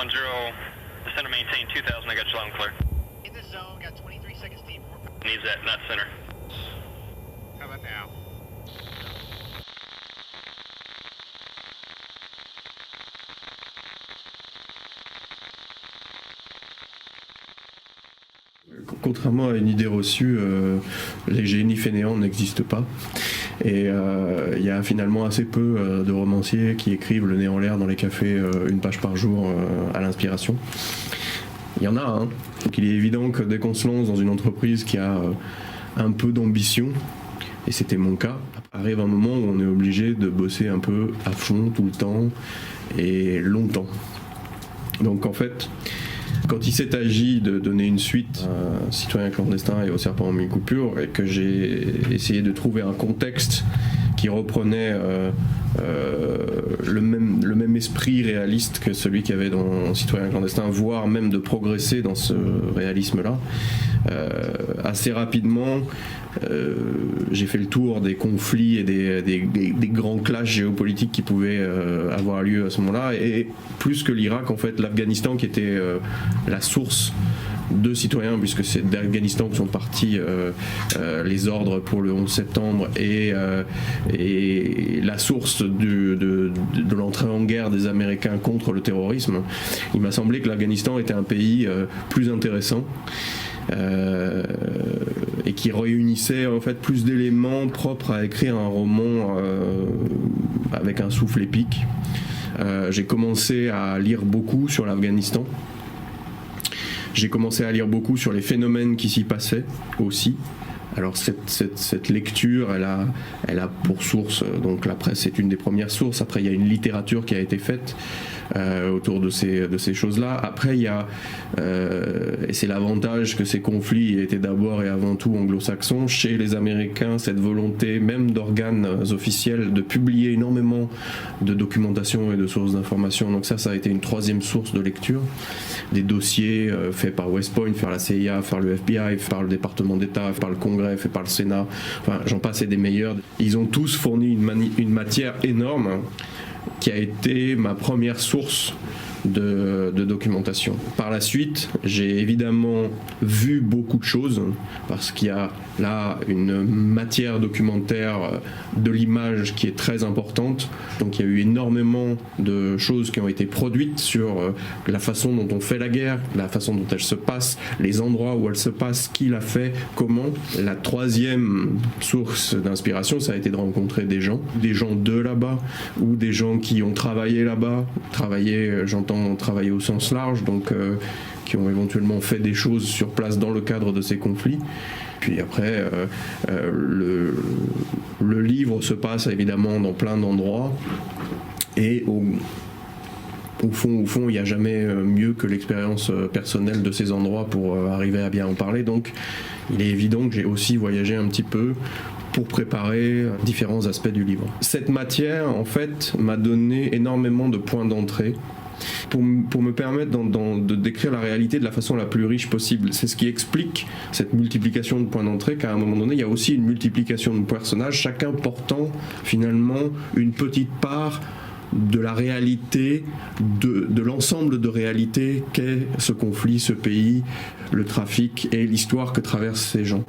210, descend and maintain 2000, I got you loud and clear. In the zone, got 23 seconds deep. Needs that, not center. How about now? Contrairement à une idée reçue, les génies fainéants n'existent pas. Et il y a finalement assez peu de romanciers qui écrivent le nez en l'air dans les cafés une page par jour à l'inspiration. Il y en a, hein. Donc il est évident que dès qu'on se lance dans une entreprise qui a un peu d'ambition, et c'était mon cas, arrive un moment où on est obligé de bosser un peu à fond tout le temps et longtemps. Donc en fait, quand il s'est agi de donner une suite à Citoyen clandestin et au Serpent en mille coupures, et que j'ai essayé de trouver un contexte qui reprenait le même esprit réaliste que celui qu'il y avait dans Citoyen clandestin, voire même de progresser dans ce réalisme-là, assez rapidement, j'ai fait le tour des conflits et des grands clashs géopolitiques qui pouvaient avoir lieu à ce moment-là, et plus que l'Irak, en fait, l'Afghanistan qui était la source de Citoyens, puisque c'est d'Afghanistan que sont partis les ordres pour le 11 septembre et la source de l'entrée en guerre des Américains contre le terrorisme. Il m'a semblé que l'Afghanistan était un pays plus intéressant et qui réunissait en fait plus d'éléments propres à écrire un roman avec un souffle épique. J'ai commencé à lire beaucoup sur l'Afghanistan. J'ai commencé à lire beaucoup sur les phénomènes qui s'y passaient aussi. Alors cette lecture, elle a pour source, donc la presse est une des premières sources. Après, il y a une littérature qui a été faite autour de ces choses-là. Après, il y a, et c'est l'avantage que ces conflits étaient d'abord et avant tout anglo-saxons, chez les Américains, cette volonté même d'organes officiels de publier énormément de documentation et de sources d'information. Donc ça a été une troisième source de lecture. Des dossiers faits par West Point, par la CIA, par le FBI, par le département d'État, par le Congrès, fait par le Sénat, enfin j'en passe et des meilleurs. Ils ont tous fourni une matière énorme qui a été ma première source de documentation. Par la suite, j'ai évidemment vu beaucoup de choses parce qu'il y a là une matière documentaire de l'image qui est très importante. Donc il y a eu énormément de choses qui ont été produites sur la façon dont on fait la guerre, la façon dont elle se passe, les endroits où elle se passe, qui l'a fait, comment. La troisième source d'inspiration, ça a été de rencontrer des gens de là-bas ou des gens qui ont travaillé là-bas, j'entends travailler au sens large, donc qui ont éventuellement fait des choses sur place dans le cadre de ces conflits. Puis après, le livre se passe évidemment dans plein d'endroits, et au fond, il n'y a jamais mieux que l'expérience personnelle de ces endroits pour arriver à bien en parler. Donc il est évident que j'ai aussi voyagé un petit peu pour préparer différents aspects du livre. Cette matière, en fait, m'a donné énormément de points d'entrée pour me permettre de décrire la réalité de la façon la plus riche possible. C'est ce qui explique cette multiplication de points d'entrée, qu'à un moment donné, il y a aussi une multiplication de personnages, chacun portant finalement une petite part de la réalité, de l'ensemble de réalité qu'est ce conflit, ce pays, le trafic et l'histoire que traversent ces gens.